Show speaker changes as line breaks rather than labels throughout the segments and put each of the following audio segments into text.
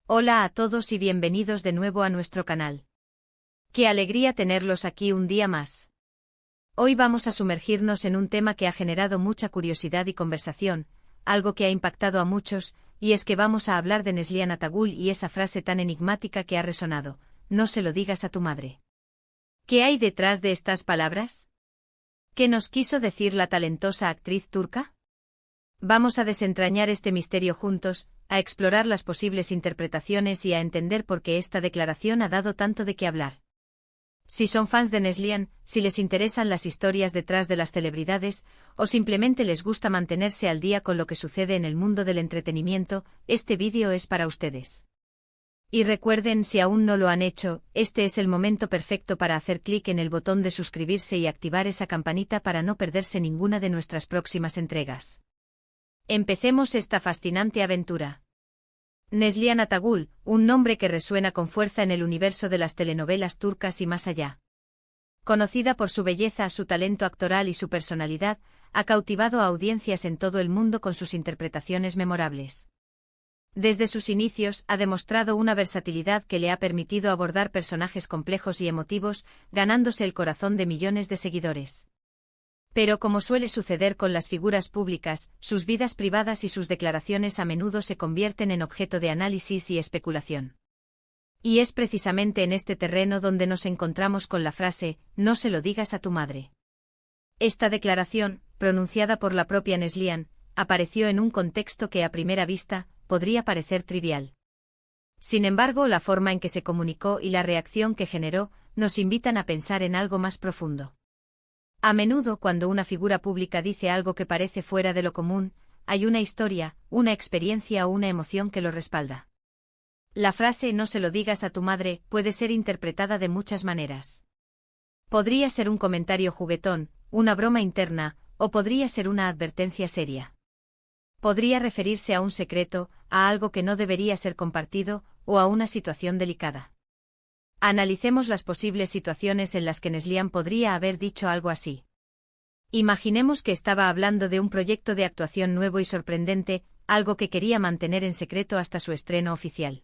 Hola a todos y bienvenidos de nuevo a nuestro canal. Qué alegría tenerlos aquí un día más. Hoy vamos a sumergirnos en un tema que ha generado mucha curiosidad y conversación, algo que ha impactado a muchos, y es que vamos a hablar de Neslihan Atagul y esa frase tan enigmática que ha resonado: no se lo digas a tu madre. ¿Qué hay detrás de estas palabras? ¿Qué nos quiso decir la talentosa actriz turca? Vamos a desentrañar este misterio juntos, a explorar las posibles interpretaciones y a entender por qué esta declaración ha dado tanto de qué hablar. Si son fans de Neslihan, si les interesan las historias detrás de las celebridades, o simplemente les gusta mantenerse al día con lo que sucede en el mundo del entretenimiento, este vídeo es para ustedes. Y recuerden, si aún no lo han hecho, este es el momento perfecto para hacer clic en el botón de suscribirse y activar esa campanita para no perderse ninguna de nuestras próximas entregas. Empecemos esta fascinante aventura. Neslihan Atagul, un nombre que resuena con fuerza en el universo de las telenovelas turcas y más allá. Conocida por su belleza, su talento actoral y su personalidad, ha cautivado a audiencias en todo el mundo con sus interpretaciones memorables. Desde sus inicios ha demostrado una versatilidad que le ha permitido abordar personajes complejos y emotivos, ganándose el corazón de millones de seguidores. Pero como suele suceder con las figuras públicas, sus vidas privadas y sus declaraciones a menudo se convierten en objeto de análisis y especulación. Y es precisamente en este terreno donde nos encontramos con la frase: no se lo digas a tu madre. Esta declaración, pronunciada por la propia Neslihan, apareció en un contexto que a primera vista podría parecer trivial. Sin embargo, la forma en que se comunicó y la reacción que generó nos invitan a pensar en algo más profundo. A menudo, cuando una figura pública dice algo que parece fuera de lo común, hay una historia, una experiencia o una emoción que lo respalda. La frase "no se lo digas a tu madre" puede ser interpretada de muchas maneras. Podría ser un comentario juguetón, una broma interna, o podría ser una advertencia seria. Podría referirse a un secreto, a algo que no debería ser compartido, o a una situación delicada. Analicemos las posibles situaciones en las que Neslihan podría haber dicho algo así. Imaginemos que estaba hablando de un proyecto de actuación nuevo y sorprendente, algo que quería mantener en secreto hasta su estreno oficial.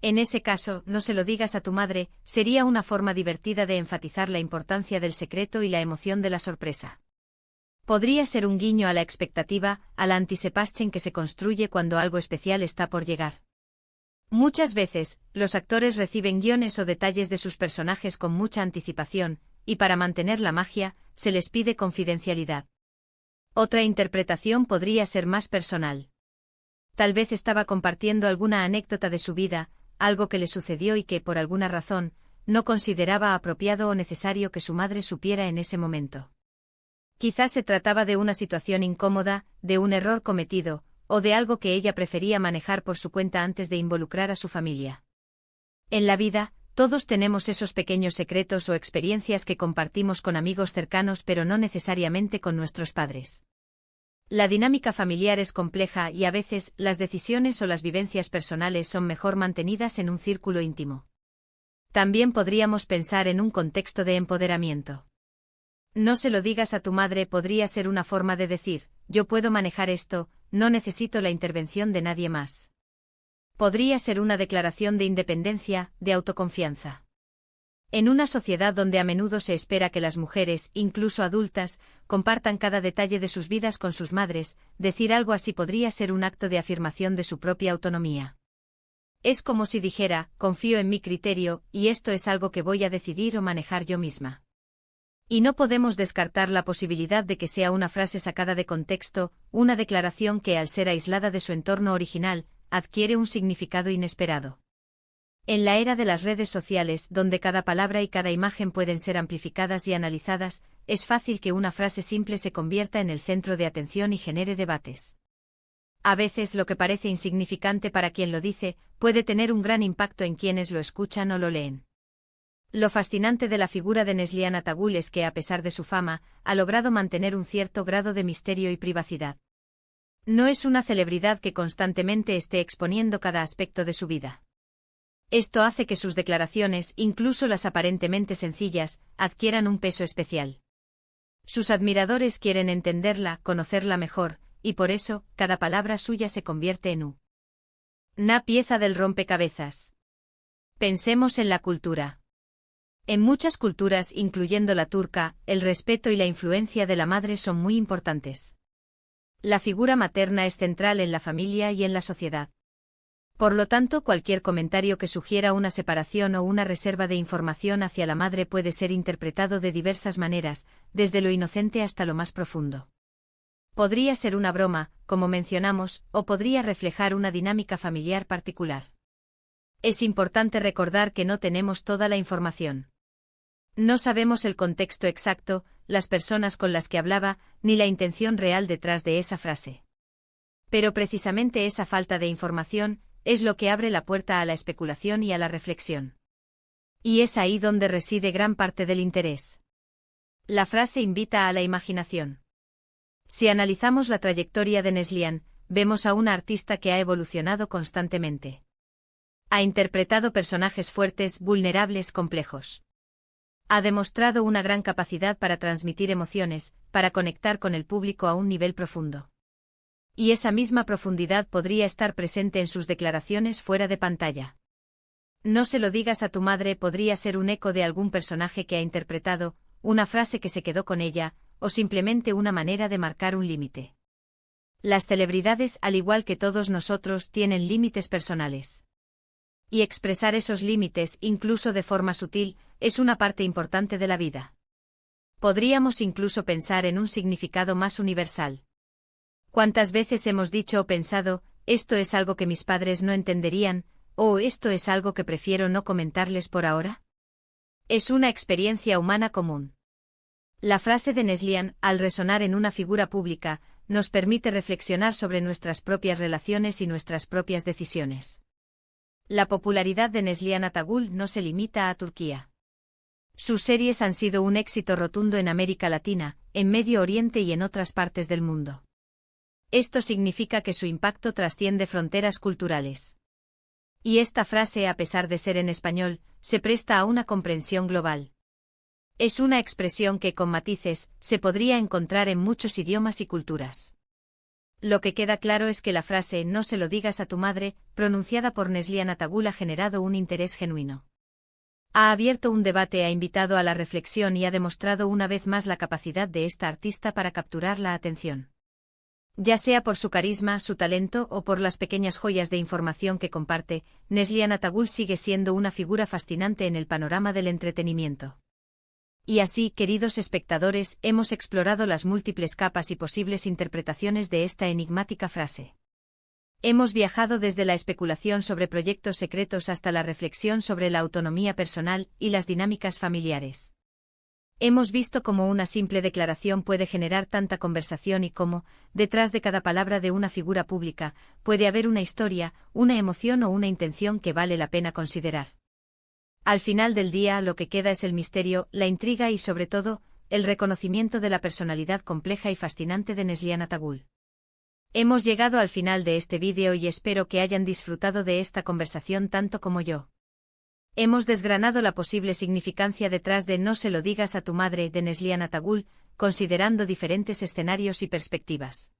En ese caso, "no se lo digas a tu madre" sería una forma divertida de enfatizar la importancia del secreto y la emoción de la sorpresa. Podría ser un guiño a la expectativa, a la anticipation que se construye cuando algo especial está por llegar. Muchas veces, los actores reciben guiones o detalles de sus personajes con mucha anticipación, y para mantener la magia, se les pide confidencialidad. Otra interpretación podría ser más personal. Tal vez estaba compartiendo alguna anécdota de su vida, algo que le sucedió y que, por alguna razón, no consideraba apropiado o necesario que su madre supiera en ese momento. Quizás se trataba de una situación incómoda, de un error cometido, o de algo que ella prefería manejar por su cuenta antes de involucrar a su familia. En la vida, todos tenemos esos pequeños secretos o experiencias que compartimos con amigos cercanos, pero no necesariamente con nuestros padres. La dinámica familiar es compleja y a veces las decisiones o las vivencias personales son mejor mantenidas en un círculo íntimo. También podríamos pensar en un contexto de empoderamiento. No se lo digas a tu madre podría ser una forma de decir: yo puedo manejar esto, no necesito la intervención de nadie más. Podría ser una declaración de independencia, de autoconfianza. En una sociedad donde a menudo se espera que las mujeres, incluso adultas, compartan cada detalle de sus vidas con sus madres, decir algo así podría ser un acto de afirmación de su propia autonomía. Es como si dijera: confío en mi criterio, y esto es algo que voy a decidir o manejar yo misma. Y no podemos descartar la posibilidad de que sea una frase sacada de contexto, una declaración que, al ser aislada de su entorno original, adquiere un significado inesperado. En la era de las redes sociales, donde cada palabra y cada imagen pueden ser amplificadas y analizadas, es fácil que una frase simple se convierta en el centro de atención y genere debates. A veces lo que parece insignificante para quien lo dice, puede tener un gran impacto en quienes lo escuchan o lo leen. Lo fascinante de la figura de Neslihan Atagul es que, a pesar de su fama, ha logrado mantener un cierto grado de misterio y privacidad. No es una celebridad que constantemente esté exponiendo cada aspecto de su vida. Esto hace que sus declaraciones, incluso las aparentemente sencillas, adquieran un peso especial. Sus admiradores quieren entenderla, conocerla mejor, y por eso, cada palabra suya se convierte en Na pieza del rompecabezas. Pensemos en la cultura. En muchas culturas, incluyendo la turca, el respeto y la influencia de la madre son muy importantes. La figura materna es central en la familia y en la sociedad. Por lo tanto, cualquier comentario que sugiera una separación o una reserva de información hacia la madre puede ser interpretado de diversas maneras, desde lo inocente hasta lo más profundo. Podría ser una broma, como mencionamos, o podría reflejar una dinámica familiar particular. Es importante recordar que no tenemos toda la información. No sabemos el contexto exacto, las personas con las que hablaba, ni la intención real detrás de esa frase. Pero precisamente esa falta de información es lo que abre la puerta a la especulación y a la reflexión. Y es ahí donde reside gran parte del interés. La frase invita a la imaginación. Si analizamos la trayectoria de Neslihan, vemos a una artista que ha evolucionado constantemente. Ha interpretado personajes fuertes, vulnerables, complejos. Ha demostrado una gran capacidad para transmitir emociones, para conectar con el público a un nivel profundo. Y esa misma profundidad podría estar presente en sus declaraciones fuera de pantalla. No se lo digas a tu madre podría ser un eco de algún personaje que ha interpretado, una frase que se quedó con ella, o simplemente una manera de marcar un límite. Las celebridades, al igual que todos nosotros, tienen límites personales. Y expresar esos límites, incluso de forma sutil, es una parte importante de la vida. Podríamos incluso pensar en un significado más universal. ¿Cuántas veces hemos dicho o pensado, esto es algo que mis padres no entenderían, o esto es algo que prefiero no comentarles por ahora? Es una experiencia humana común. La frase de Neslihan, al resonar en una figura pública, nos permite reflexionar sobre nuestras propias relaciones y nuestras propias decisiones. La popularidad de Neslihan Atagul no se limita a Turquía. Sus series han sido un éxito rotundo en América Latina, en Medio Oriente y en otras partes del mundo. Esto significa que su impacto trasciende fronteras culturales. Y esta frase, a pesar de ser en español, se presta a una comprensión global. Es una expresión que, con matices, se podría encontrar en muchos idiomas y culturas. Lo que queda claro es que la frase «no se lo digas a tu madre», pronunciada por Neslihan Atagul, ha generado un interés genuino. Ha abierto un debate, ha invitado a la reflexión y ha demostrado una vez más la capacidad de esta artista para capturar la atención. Ya sea por su carisma, su talento o por las pequeñas joyas de información que comparte, Neslihan Atagul sigue siendo una figura fascinante en el panorama del entretenimiento. Y así, queridos espectadores, hemos explorado las múltiples capas y posibles interpretaciones de esta enigmática frase. Hemos viajado desde la especulación sobre proyectos secretos hasta la reflexión sobre la autonomía personal y las dinámicas familiares. Hemos visto cómo una simple declaración puede generar tanta conversación y cómo, detrás de cada palabra de una figura pública, puede haber una historia, una emoción o una intención que vale la pena considerar. Al final del día, lo que queda es el misterio, la intriga y, sobre todo, el reconocimiento de la personalidad compleja y fascinante de Neslihan Atagul. Hemos llegado al final de este vídeo y espero que hayan disfrutado de esta conversación tanto como yo. Hemos desgranado la posible significancia detrás de «No se lo digas a tu madre» de Neslihan Atagul, considerando diferentes escenarios y perspectivas.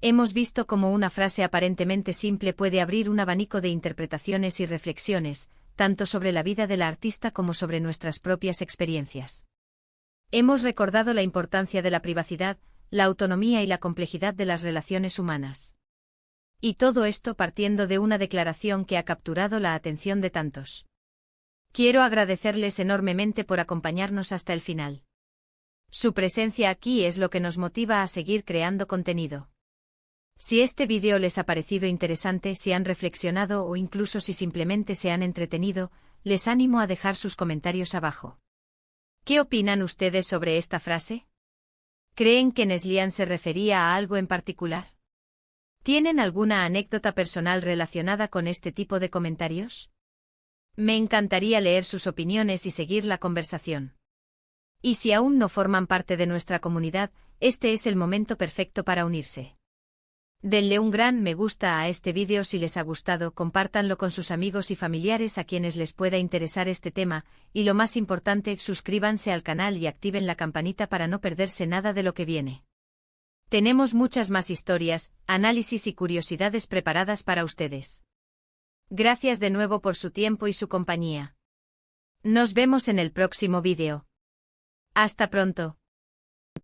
Hemos visto cómo una frase aparentemente simple puede abrir un abanico de interpretaciones y reflexiones, tanto sobre la vida de la artista como sobre nuestras propias experiencias. Hemos recordado la importancia de la privacidad, la autonomía y la complejidad de las relaciones humanas. Y todo esto partiendo de una declaración que ha capturado la atención de tantos. Quiero agradecerles enormemente por acompañarnos hasta el final. Su presencia aquí es lo que nos motiva a seguir creando contenido. Si este vídeo les ha parecido interesante, si han reflexionado o incluso si simplemente se han entretenido, les animo a dejar sus comentarios abajo. ¿Qué opinan ustedes sobre esta frase? ¿Creen que Neslihan se refería a algo en particular? ¿Tienen alguna anécdota personal relacionada con este tipo de comentarios? Me encantaría leer sus opiniones y seguir la conversación. Y si aún no forman parte de nuestra comunidad, este es el momento perfecto para unirse. Denle un gran me gusta a este vídeo si les ha gustado, compártanlo con sus amigos y familiares a quienes les pueda interesar este tema, y lo más importante, suscríbanse al canal y activen la campanita para no perderse nada de lo que viene. Tenemos muchas más historias, análisis y curiosidades preparadas para ustedes. Gracias de nuevo por su tiempo y su compañía. Nos vemos en el próximo vídeo. Hasta pronto.